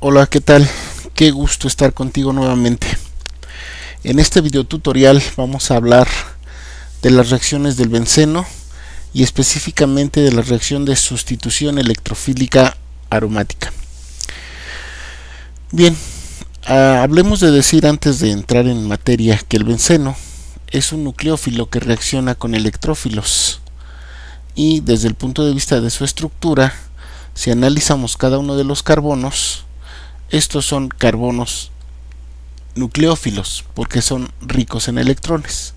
Hola, ¿qué tal? Qué gusto estar contigo nuevamente. En este video tutorial vamos a hablar de las reacciones del benceno y específicamente de la reacción de sustitución electrofílica aromática. Bien, hablemos de decir antes de entrar en materia que el benceno es un nucleófilo que reacciona con electrófilos y desde el punto de vista de su estructura, si analizamos cada uno de los carbonos, estos son carbonos nucleófilos porque son ricos en electrones.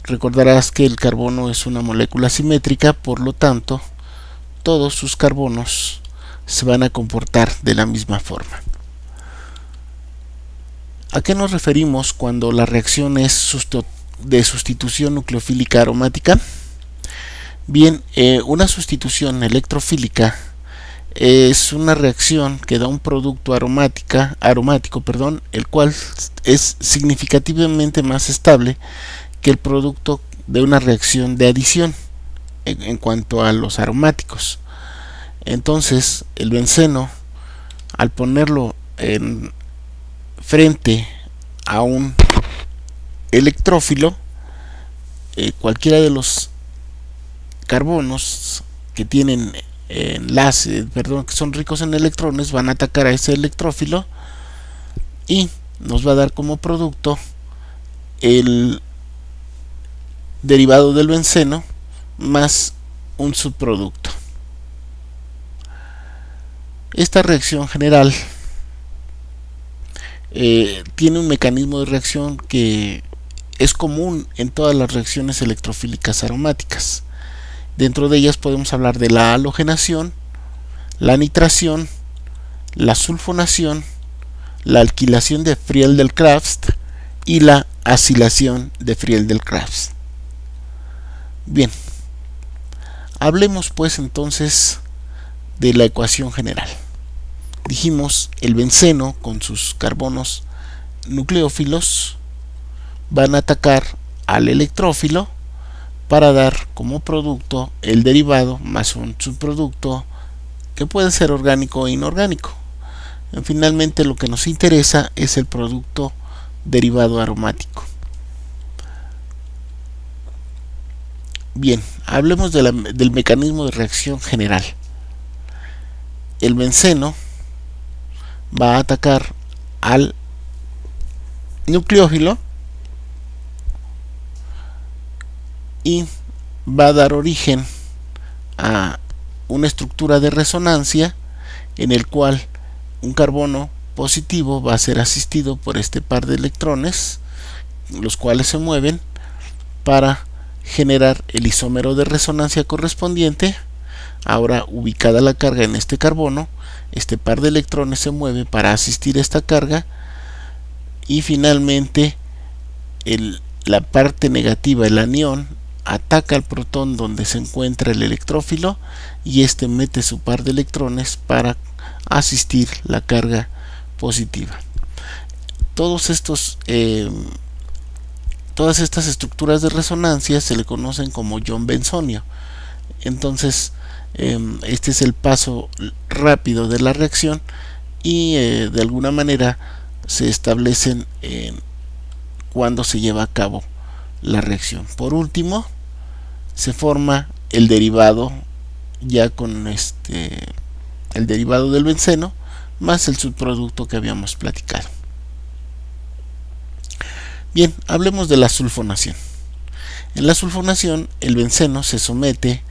Recordarás que el carbono es una molécula simétrica, por lo tanto todos sus carbonos se van a comportar de la misma forma. ¿A qué nos referimos cuando la reacción es de sustitución nucleofílica aromática? Bien, una sustitución electrofílica es una reacción que da un producto aromático, el cual es significativamente más estable que el producto de una reacción de adición en cuanto a los aromáticos. Entonces, el benceno, al ponerlo frente a un electrófilo, cualquiera de los carbonos que tienen que son ricos en electrones van a atacar a ese electrófilo y nos va a dar como producto el derivado del benceno más un subproducto. Esta reacción general tiene un mecanismo de reacción que es común en todas las reacciones electrofílicas aromáticas. Dentro de ellas podemos hablar de la halogenación, la nitración, la sulfonación, la alquilación de Friedel-Crafts y la acilación de Friedel-Crafts. Bien, hablemos pues entonces de la ecuación general. Dijimos, el benceno con sus carbonos nucleófilos van a atacar al electrófilo para dar como producto el derivado más un subproducto que puede ser orgánico o inorgánico. Finalmente lo que nos interesa es el producto derivado aromático. Bien, hablemos del mecanismo de reacción general. El benceno va a atacar al nucleófilo y va a dar origen a una estructura de resonancia en el cual un carbono positivo va a ser asistido por este par de electrones, los cuales se mueven para generar el isómero de resonancia correspondiente. Ahora, ubicada la carga en este carbono, este par de electrones se mueve para asistir a esta carga y finalmente la parte negativa, el anión, ataca al protón donde se encuentra el electrófilo y este mete su par de electrones para asistir la carga positiva. Todas estas estructuras de resonancia se le conocen como ion benzonio. Entonces este es el paso rápido de la reacción y de alguna manera se establecen cuando se lleva a cabo la reacción. Por último, se forma el derivado ya con el derivado del benceno más el subproducto que habíamos platicado. Bien, hablemos de la sulfonación. En la sulfonación, el benceno se somete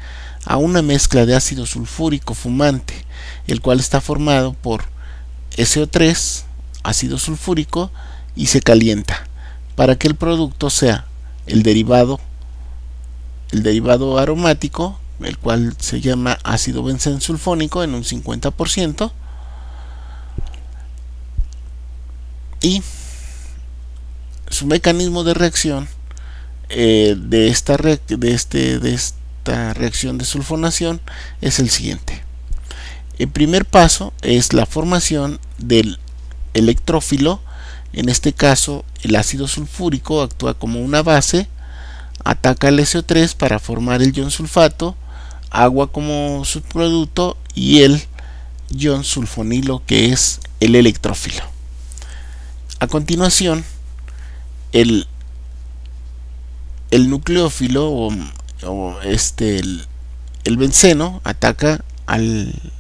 a una mezcla de ácido sulfúrico fumante, el cual está formado por SO3, ácido sulfúrico, y se calienta para que el producto sea el derivado aromático, el cual se llama ácido benzensulfónico en un 50%, y su mecanismo de reacción de esta reacción de sulfonación es el siguiente. El primer paso es la formación del electrófilo. En este caso, el ácido sulfúrico actúa como una base, ataca el SO3 para formar el ion sulfato, agua como subproducto y el ion sulfonilo, que es el electrófilo. A continuación, el nucleófilo el benceno ataca al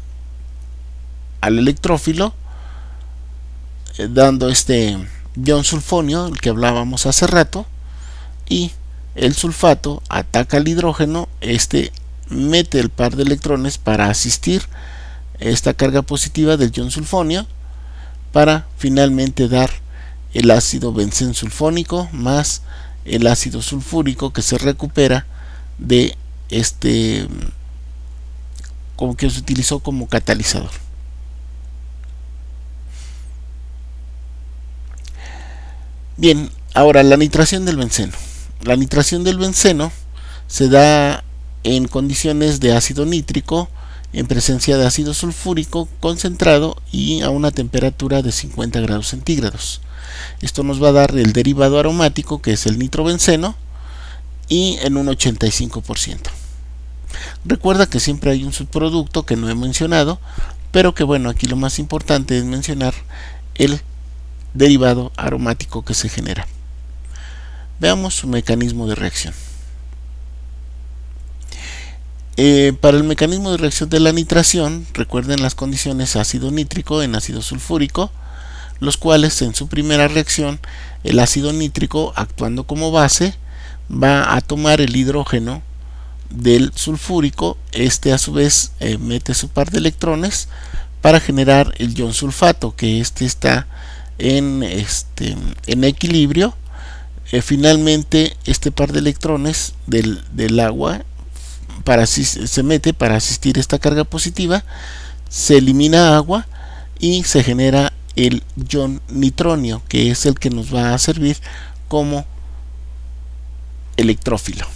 electrófilo, dando este ion sulfonio, el que hablábamos hace rato, y el sulfato ataca al hidrógeno, mete el par de electrones para asistir esta carga positiva del ion sulfonio, para finalmente dar el ácido benzensulfónico más el ácido sulfúrico, que se recupera de como que se utilizó como catalizador. Bien, ahora la nitración del benceno. La nitración del benceno se da en condiciones de ácido nítrico, en presencia de ácido sulfúrico concentrado y a una temperatura de 50 grados centígrados. Esto nos va a dar el derivado aromático, que es el nitrobenceno, y en un 85%. Recuerda que siempre hay un subproducto que no he mencionado, pero que bueno, aquí lo más importante es mencionar el derivado aromático que se genera. Veamos su mecanismo de reacción. Para el mecanismo de reacción de la nitración, recuerden las condiciones ácido nítrico en ácido sulfúrico, los cuales en su primera reacción el ácido nítrico, actuando como base, va a tomar el hidrógeno del sulfúrico. A su vez mete su par de electrones para generar el ion sulfato, que está en equilibrio. Finalmente este par de electrones del agua se mete para asistir esta carga positiva, se elimina agua y se genera el ion nitronio, que es el que nos va a servir como electrófilo.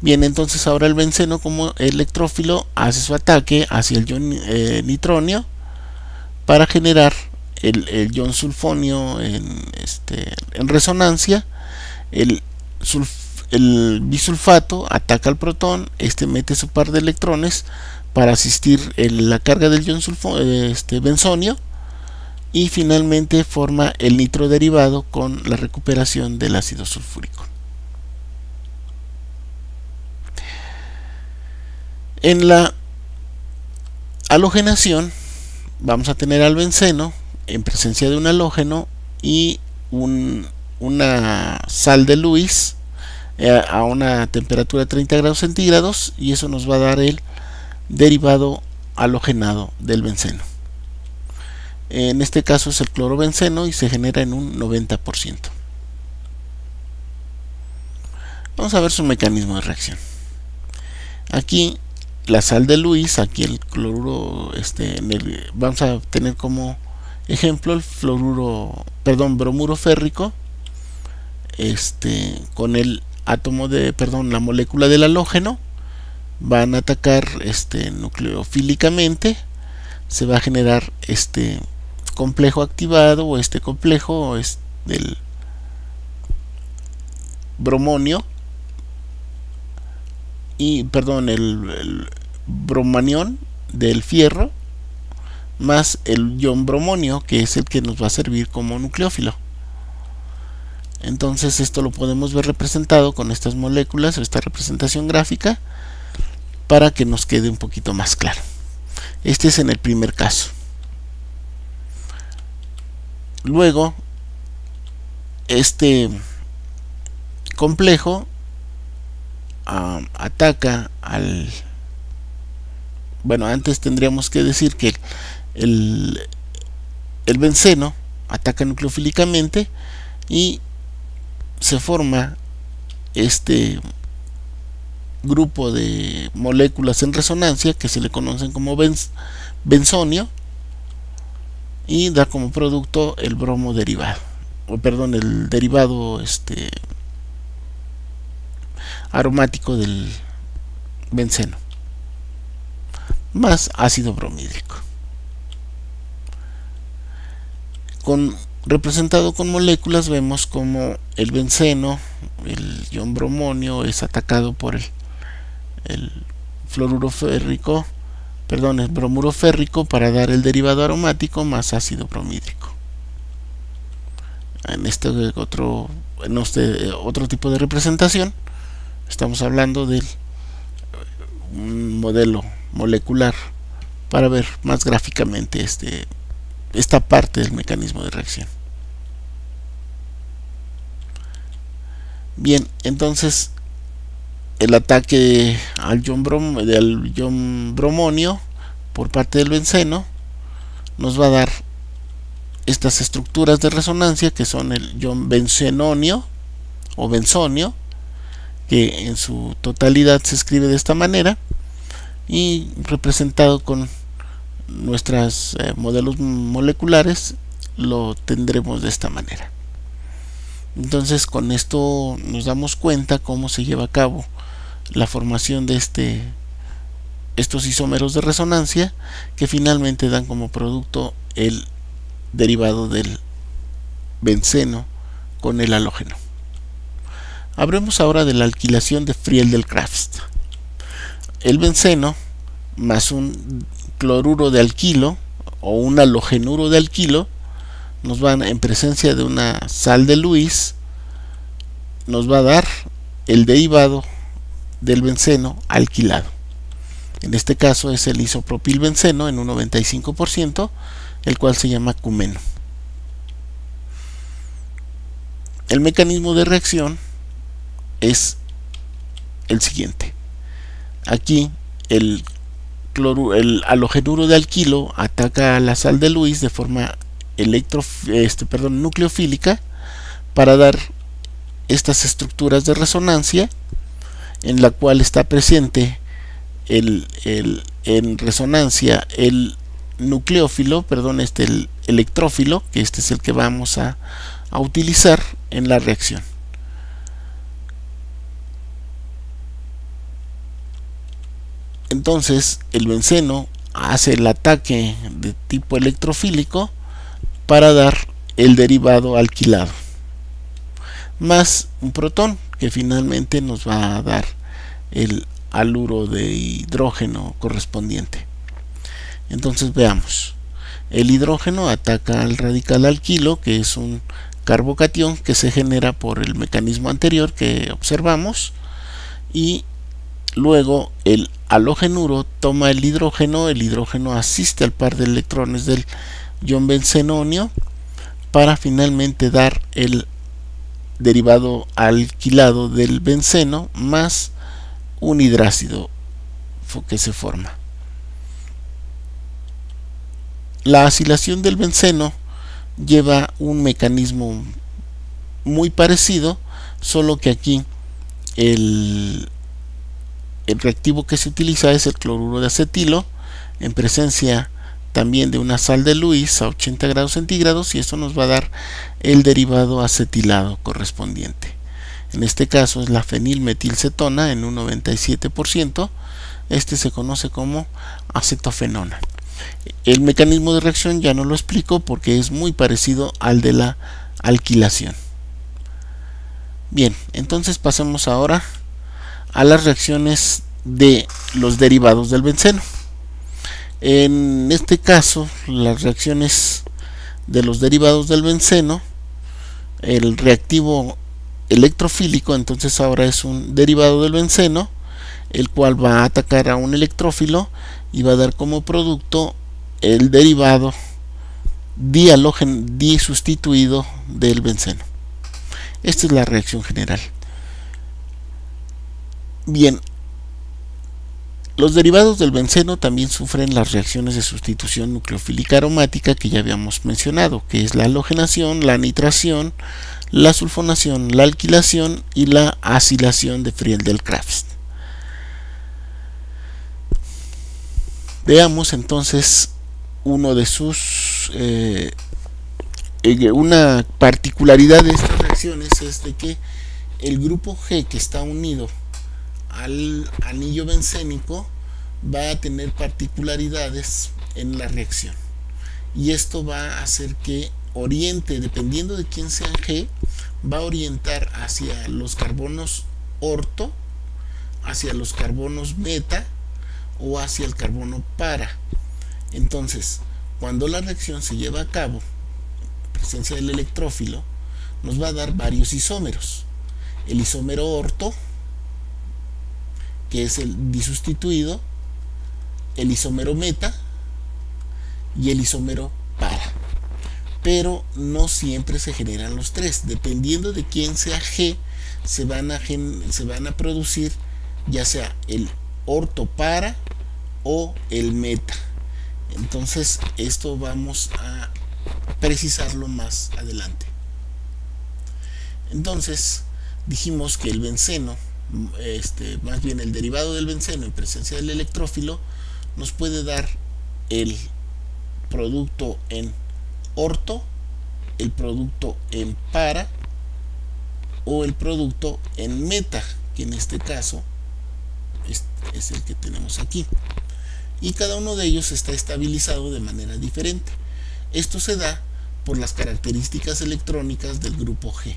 Bien, entonces ahora el benceno como electrófilo hace su ataque hacia el ion nitronio para generar el ion sulfonio en resonancia. El bisulfato ataca al protón, mete su par de electrones para asistir en la carga del ion benzonio, y finalmente forma el nitroderivado con la recuperación del ácido sulfúrico. En la halogenación vamos a tener al benceno en presencia de un halógeno y una sal de Lewis a una temperatura de 30 grados centígrados, y eso nos va a dar el derivado halogenado del benceno. En este caso es el clorobenceno y se genera en un 90%. Vamos a ver su mecanismo de reacción. Aquí la sal de Lewis, aquí el cloruro, vamos a tener como ejemplo el bromuro férrico, con el átomo la molécula del halógeno, van a atacar nucleofílicamente, se va a generar complejo activado, o complejo del bromonio el bromanión del fierro más el ion bromonio, que es el que nos va a servir como nucleófilo. Entonces esto lo podemos ver representado con estas moléculas o esta representación gráfica para que nos quede un poquito más claro. Este es en el primer caso. Luego complejo ataca antes tendríamos que decir que el benceno ataca nucleofílicamente y se forma grupo de moléculas en resonancia que se le conocen como benzonio, y da como producto el bromo derivado, el derivado aromático del benceno más ácido bromídrico, representado con moléculas. Vemos como el benceno, el ion bromonio, es atacado por el fluoruro férrico perdón, el bromuro férrico para dar el derivado aromático más ácido bromídrico. En este otro tipo de representación estamos hablando de un modelo molecular para ver más gráficamente esta parte del mecanismo de reacción. Bien, entonces el ataque al ion bromonio por parte del benceno nos va a dar estas estructuras de resonancia que son el ion benzenonio o benzonio, que en su totalidad se escribe de esta manera, y representado con nuestros modelos moleculares lo tendremos de esta manera. Entonces con esto nos damos cuenta cómo se lleva a cabo la formación de estos isómeros de resonancia, que finalmente dan como producto el derivado del benceno con el halógeno. Hablemos ahora de la alquilación de Friedel-Crafts. El benceno más un cloruro de alquilo o un halogenuro de alquilo nos van, en presencia de una sal de Lewis, nos va a dar el derivado del benceno alquilado. En este caso es el isopropilbenceno en un 95%, el cual se llama cumeno. El mecanismo de reacción es el siguiente. Aquí el halogenuro de alquilo ataca a la sal de Lewis de forma nucleofílica para dar estas estructuras de resonancia, en la cual está presente en resonancia el nucleófilo, el electrófilo, que este es el que vamos a utilizar en la reacción. Entonces el benceno hace el ataque de tipo electrofílico para dar el derivado alquilado, más un protón que finalmente nos va a dar el haluro de hidrógeno correspondiente. Entonces veamos, el hidrógeno ataca al radical alquilo, que es un carbocatión que se genera por el mecanismo anterior que observamos, y luego el halogenuro toma el hidrógeno asiste al par de electrones del ion benzenonio para finalmente dar el derivado alquilado del benceno más un hidrácido que se forma. La acilación del benceno lleva un mecanismo muy parecido, solo que aquí el reactivo que se utiliza es el cloruro de acetilo en presencia también de una sal de Lewis a 80 grados centígrados, y esto nos va a dar el derivado acetilado correspondiente. En este caso es la fenilmetilcetona en un 97%. Este se conoce como acetofenona. El mecanismo de reacción ya no lo explico porque es muy parecido al de la alquilación. Bien, entonces pasemos ahora a las reacciones de los derivados del benceno. En este caso, las reacciones de los derivados del benceno, el reactivo electrofílico, entonces ahora es un derivado del benceno, el cual va a atacar a un electrófilo y va a dar como producto el derivado disustituido del benceno. Esta es la reacción general. Bien, los derivados del benceno también sufren las reacciones de sustitución nucleofílica aromática que ya habíamos mencionado, que es la halogenación, la nitración, la sulfonación, la alquilación y la acilación de Friedel-Crafts. Veamos entonces uno de sus una particularidad de estas reacciones es de que el grupo G que está unido al anillo bencénico va a tener particularidades en la reacción, y esto va a hacer que oriente, dependiendo de quién sea G, va a orientar hacia los carbonos orto, hacia los carbonos beta o hacia el carbono para. Entonces, cuando la reacción se lleva a cabo en presencia del electrófilo, nos va a dar varios isómeros. El isómero orto, que es el disustituido, el isómero meta y el isómero para. Pero no siempre se generan los tres. Dependiendo de quién sea G, se van a producir ya sea el orto para o el meta. Entonces esto vamos a precisarlo más adelante. Entonces dijimos que el benceno, más bien el derivado del benceno en presencia del electrófilo, nos puede dar el producto en orto, el producto en para o el producto en meta, que en este caso es el que tenemos aquí, y cada uno de ellos está estabilizado de manera diferente. Esto se da por las características electrónicas del grupo G,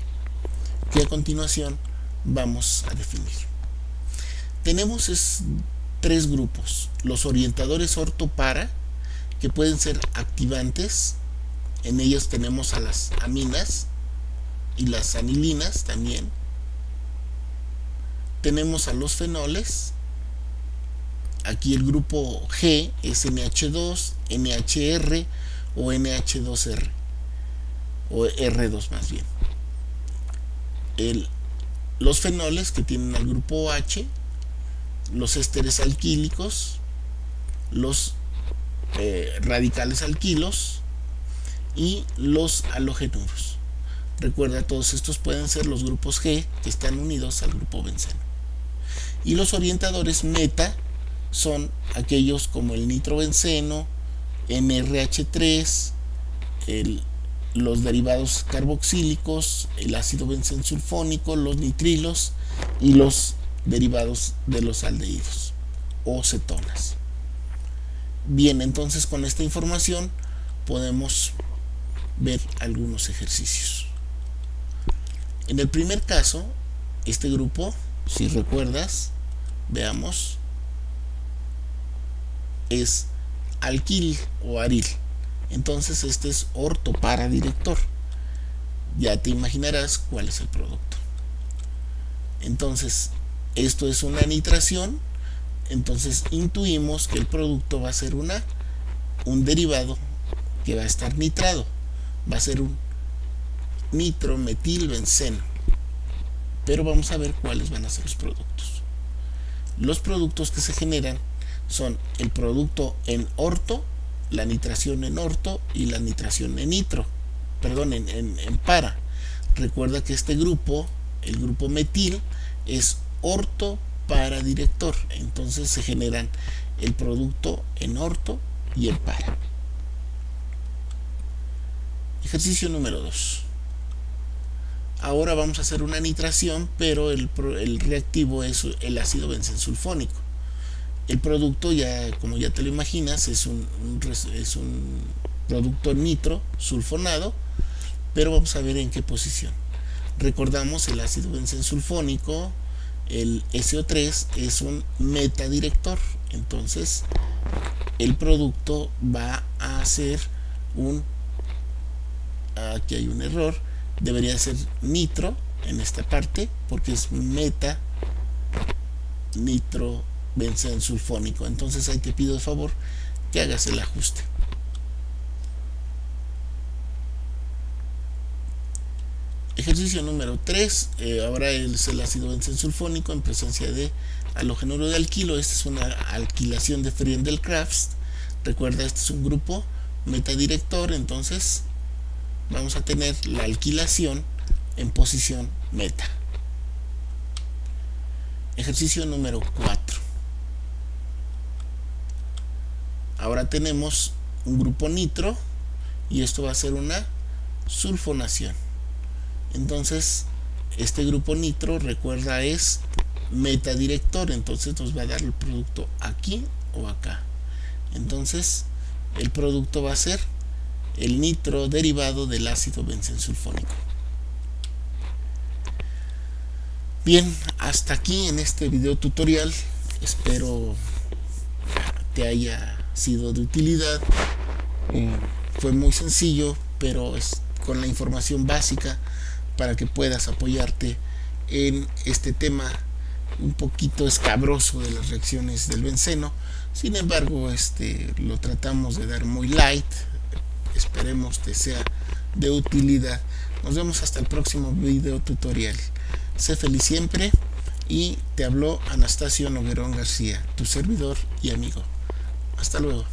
que a continuación vamos a definir. Tenemos tres grupos: los orientadores orto-para, que pueden ser activantes. En ellos tenemos a las aminas y las anilinas también. Tenemos a los fenoles. Aquí el grupo G es NH2, NHR o NH2R, o R2 más bien. Los fenoles, que tienen al grupo H, los ésteres alquílicos, los radicales alquilos y los halogenuros. Recuerda, todos estos pueden ser los grupos G que están unidos al grupo benceno. Y los orientadores meta son aquellos como el nitrobenceno, NRH3, los derivados carboxílicos, el ácido benzensulfónico, los nitrilos y los derivados de los aldehídos o cetonas. Bien, entonces con esta información podemos ver algunos ejercicios. En el primer caso, este grupo, si recuerdas, veamos, es alquil o aril. Entonces este es orto para director. Ya te imaginarás cuál es el producto. Entonces esto es una nitración. Entonces intuimos que el producto va a ser un derivado que va a estar nitrado. Va a ser un nitrometilbenceno. Pero vamos a ver cuáles van a ser los productos. Los productos que se generan son el producto en orto, la nitración en orto y la nitración en nitro, perdón, en para. Recuerda que este grupo, el grupo metil, es orto para director. Entonces se generan el producto en orto y en para. Ejercicio número 2. Ahora vamos a hacer una nitración, pero el reactivo es el ácido benzensulfónico. El producto, ya como ya te lo imaginas, es un producto nitro sulfonado, pero vamos a ver en qué posición. Recordamos, el ácido benzensulfónico, el SO3, es un metadirector. Entonces el producto va a ser aquí hay un error, debería ser nitro en esta parte, porque es meta nitro benzensulfónico. Entonces ahí te pido de favor que hagas el ajuste. Ejercicio número 3. Ahora es el ácido benzensulfónico en presencia de halogenuro de alquilo. Esta es una alquilación de Friedel-Crafts. Recuerda, este es un grupo metadirector. Entonces vamos a tener la alquilación en posición meta. Ejercicio número 4. Ahora tenemos un grupo nitro y esto va a ser una sulfonación. Entonces este grupo nitro, recuerda, es metadirector. Entonces nos va a dar el producto aquí o acá. Entonces el producto va a ser el nitro derivado del ácido benzensulfónico. Bien, hasta aquí en este video tutorial. Espero te haya sido de utilidad. Fue muy sencillo, pero es con la información básica para que puedas apoyarte en este tema un poquito escabroso de las reacciones del benceno. Sin embargo, lo tratamos de dar muy light. Esperemos te sea de utilidad. Nos vemos hasta el próximo video tutorial. Sé feliz siempre, y te habló Anastasio Noguerón García, tu servidor y amigo. Hasta luego.